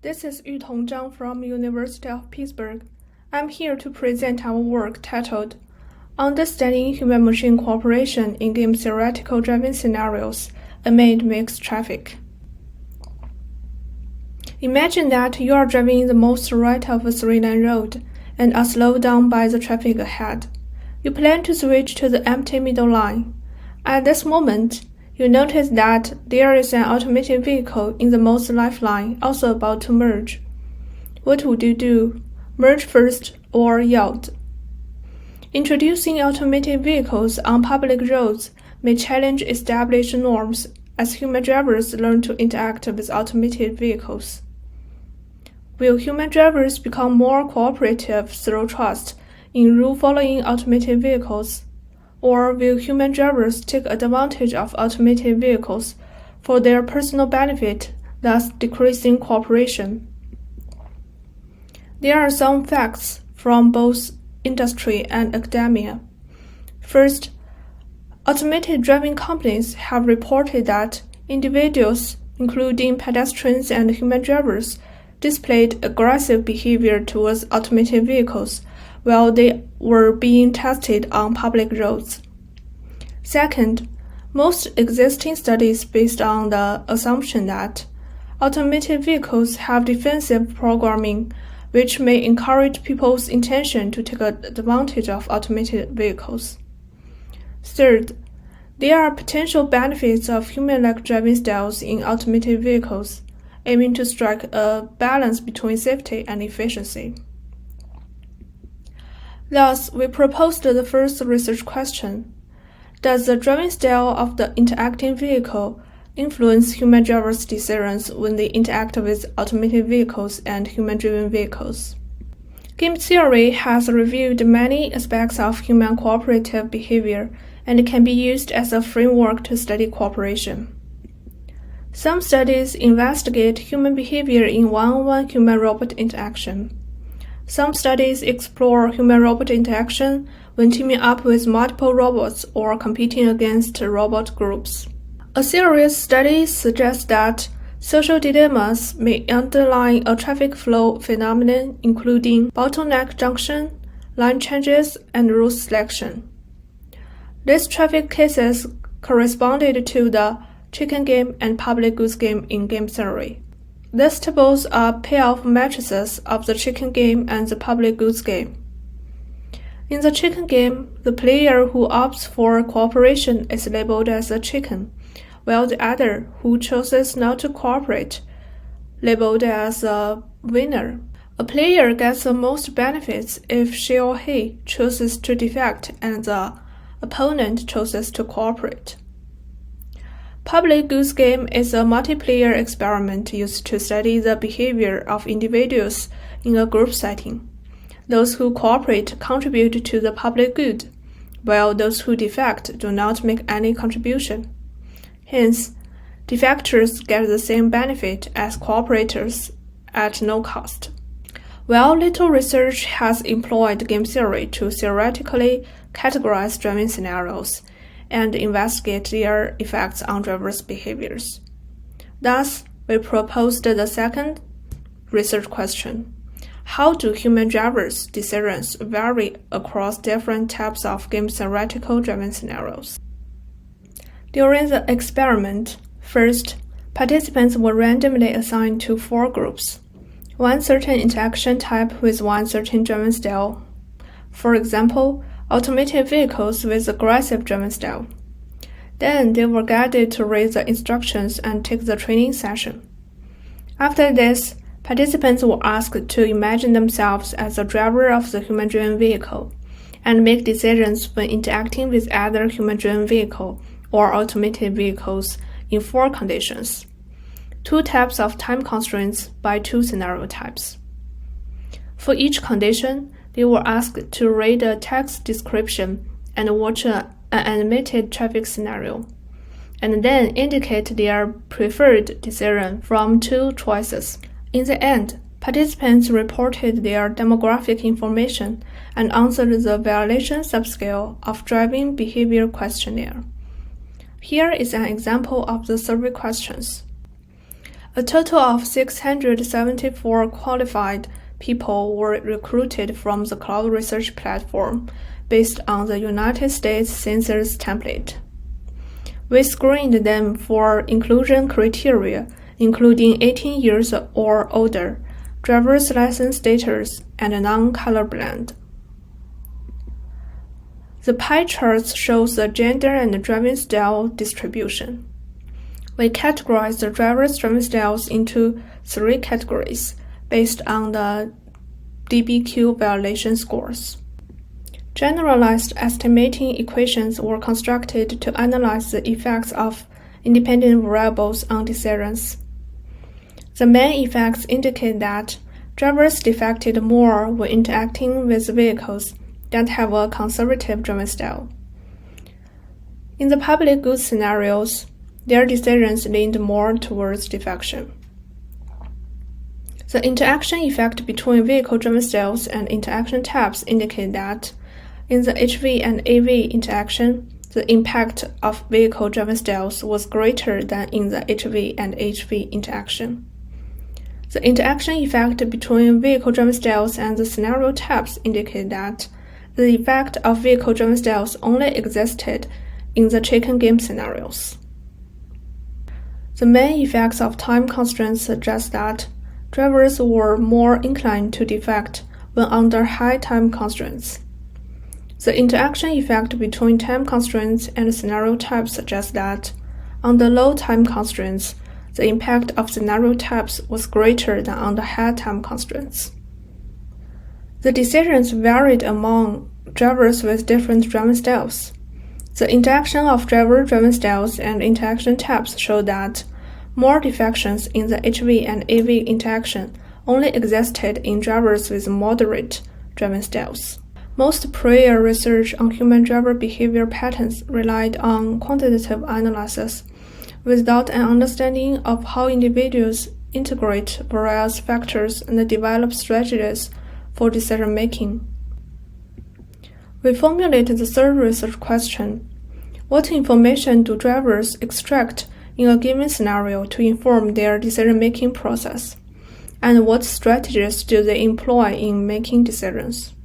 This is Yutong Zhang from University of Pittsburgh. I'm here to present our work titled Understanding Human-Machine Cooperation in Game Theoretical Driving Scenarios Amid Mixed Traffic. Imagine that you are driving in the most right of a three-lane road and are slowed down by the traffic ahead. You plan to switch to the empty middle line. At this moment, you notice that there is an automated vehicle in the most left line also about to merge. What would you do? Merge first or yield? Introducing automated vehicles on public roads may challenge established norms as human drivers learn to interact with automated vehicles. Will human drivers become more cooperative through trust in rule-following automated vehicles? Or will human drivers take advantage of automated vehicles for their personal benefit, thus decreasing cooperation? There are some facts from both industry and academia. First, automated driving companies have reported that individuals, including pedestrians and human drivers, displayed aggressive behavior towards automated vehicles while they were being tested on public roads. Second, most existing studies based on the assumption that automated vehicles have defensive programming, which may encourage people's intention to take advantage of automated vehicles. Third, there are potential benefits of human-like driving styles in automated vehicles, aiming to strike a balance between safety and efficiency. Thus, we proposed the first research question. Does the driving style of the interacting vehicle influence human drivers' decisions when they interact with automated vehicles and human-driven vehicles? Game theory has reviewed many aspects of human cooperative behavior and can be used as a framework to study cooperation. Some studies investigate human behavior in one-on-one human-robot interaction. Some studies explore human-robot interaction when teaming up with multiple robots or competing against robot groups. A series study suggests that social dilemmas may underlie a traffic flow phenomenon including bottleneck junction, line changes, and route selection. These traffic cases corresponded to the chicken game and public goods game in game theory. These tables are payoff matrices of the chicken game and the public goods game. In the chicken game, the player who opts for cooperation is labeled as a chicken, while the other who chooses not to cooperate labeled as a winner. A player gets the most benefits if she or he chooses to defect and the opponent chooses to cooperate. Public goods game is a multiplayer experiment used to study the behavior of individuals in a group setting. Those who cooperate contribute to the public good, while those who defect do not make any contribution. Hence, defectors get the same benefit as cooperators at no cost. While little research has employed game theory to theoretically categorize driving scenarios and investigate their effects on drivers' behaviors. Thus, we proposed the second research question. How do human drivers' decisions vary across different types of game theoretical driving scenarios? During the experiment, first, participants were randomly assigned to 4 groups, one certain interaction type with one certain driving style. For example, automated vehicles with aggressive driving style. Then they were guided to read the instructions and take the training session. After this, participants were asked to imagine themselves as the driver of the human-driven vehicle and make decisions when interacting with either human-driven vehicle or automated vehicles in 4 conditions, 2 types of time constraints by 2 scenario types. For each condition, they were asked to read a text description and watch an animated traffic scenario, and then indicate their preferred decision from 2 choices. In the end, participants reported their demographic information and answered the violation subscale of driving behavior questionnaire. Here is an example of the survey questions. A total of 674 qualified people were recruited from the cloud research platform based on the United States Census template. We screened them for inclusion criteria, including 18 years or older, driver's license status, and non-colorblind. The pie chart shows the gender and driving style distribution. We categorized the drivers' driving styles into 3 categories based on the DBQ violation scores. Generalized estimating equations were constructed to analyze the effects of independent variables on decisions. The main effects indicate that drivers defected more when interacting with vehicles that have a conservative driving style. In the public goods scenarios, their decisions leaned more towards defection. The interaction effect between vehicle driving styles and interaction types indicate that in the HV and AV interaction, the impact of vehicle driving styles was greater than in the HV and HV interaction. The interaction effect between vehicle driving styles and the scenario types indicate that the effect of vehicle driving styles only existed in the chicken game scenarios. The main effects of time constraints suggest that drivers were more inclined to defect when under high time constraints. The interaction effect between time constraints and scenario types suggests that under low time constraints, the impact of scenario types was greater than under high time constraints. The decisions varied among drivers with different driving styles. The interaction of driver driving styles and interaction types show that more defections in the HV and AV interaction only existed in drivers with moderate driving styles. Most prior research on human driver behavior patterns relied on quantitative analysis without an understanding of how individuals integrate various factors and develop strategies for decision-making. We formulated the third research question: what information do drivers extract in a given scenario to inform their decision-making process? And what strategies do they employ in making decisions?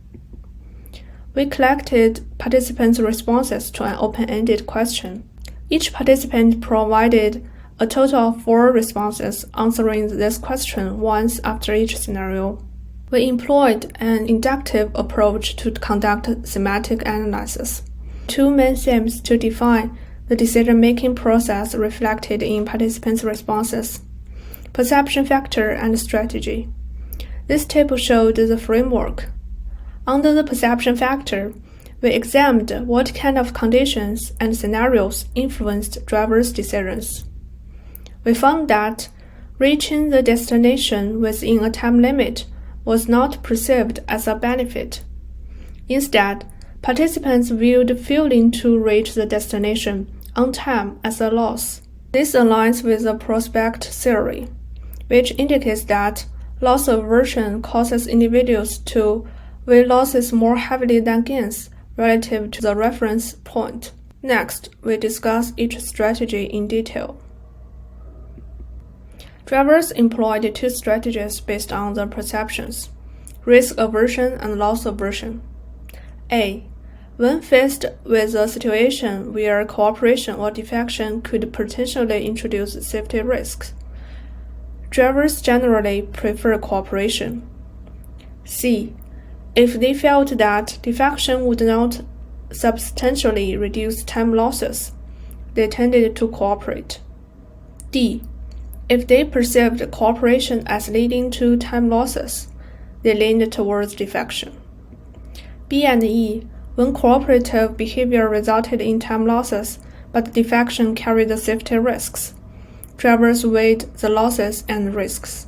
We collected participants' responses to an open-ended question. Each participant provided a total of 4 responses answering this question once after each scenario. We employed an inductive approach to conduct thematic analysis. 2 main themes to define the decision-making process reflected in participants' responses: perception factor and strategy. This table showed the framework. Under the perception factor, we examined what kind of conditions and scenarios influenced drivers' decisions. We found that reaching the destination within a time limit was not perceived as a benefit. Instead, participants viewed failing to reach the destination on time as a loss. This aligns with the prospect theory, which indicates that loss aversion causes individuals to weigh losses more heavily than gains relative to the reference point. Next, we discuss each strategy in detail. Drivers employed 2 strategies based on the perceptions: risk aversion and loss aversion. A. When faced with a situation where cooperation or defection could potentially introduce safety risks, drivers generally prefer cooperation. C. If they felt that defection would not substantially reduce time losses, they tended to cooperate. D. If they perceived cooperation as leading to time losses, they leaned towards defection. B and E. When cooperative behavior resulted in time losses, but defection carried the safety risks, drivers weighed the losses and risks.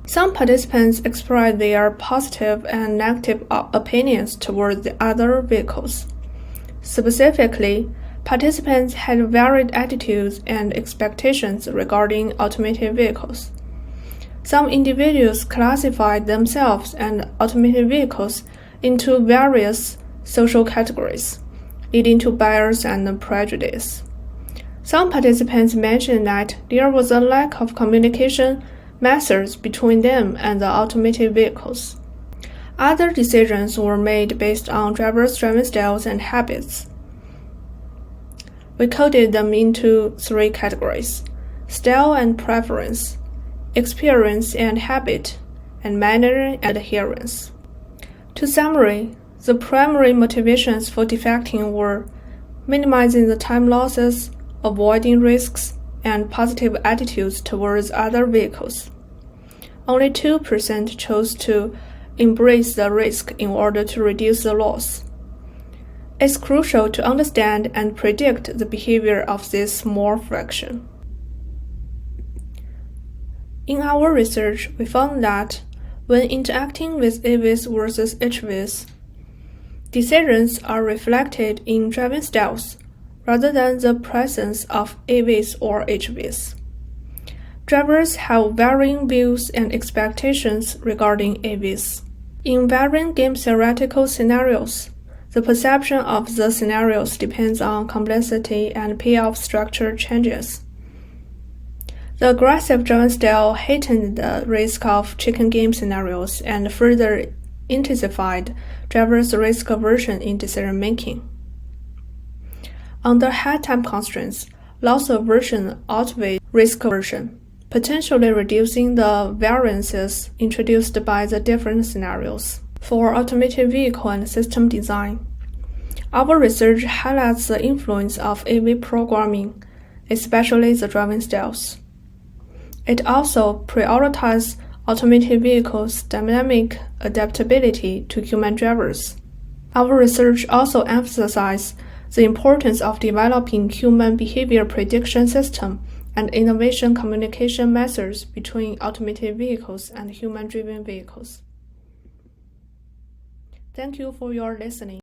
Some participants expressed their positive and negative opinions toward the other vehicles. Specifically, participants had varied attitudes and expectations regarding automated vehicles. Some individuals classified themselves and automated vehicles into various social categories, leading to bias and prejudice. Some participants mentioned that there was a lack of communication methods between them and the automated vehicles. Other decisions were made based on drivers' driving styles and habits. We coded them into 3 categories: style and preference, experience and habit, and manner and adherence. To summary, the primary motivations for defecting were minimizing the time losses, avoiding risks, and positive attitudes towards other vehicles. Only 2% chose to embrace the risk in order to reduce the loss. It's crucial to understand and predict the behavior of this small fraction. In our research, we found that when interacting with AVs versus HVs, decisions are reflected in driving styles rather than the presence of AVs or HVs. Drivers have varying views and expectations regarding AVs. In varying game theoretical scenarios, the perception of the scenarios depends on complexity and payoff structure changes. The aggressive driving style heightened the risk of chicken game scenarios and further intensified drivers' risk aversion in decision-making. Under high time constraints, loss aversion outweighs risk aversion, potentially reducing the variances introduced by the different scenarios. For automated vehicle and system design, our research highlights the influence of AV programming, especially the driving styles. It also prioritizes automated vehicles' dynamic adaptability to human drivers. Our research also emphasizes the importance of developing human behavior prediction system and innovation communication methods between automated vehicles and human-driven vehicles. Thank you for your listening.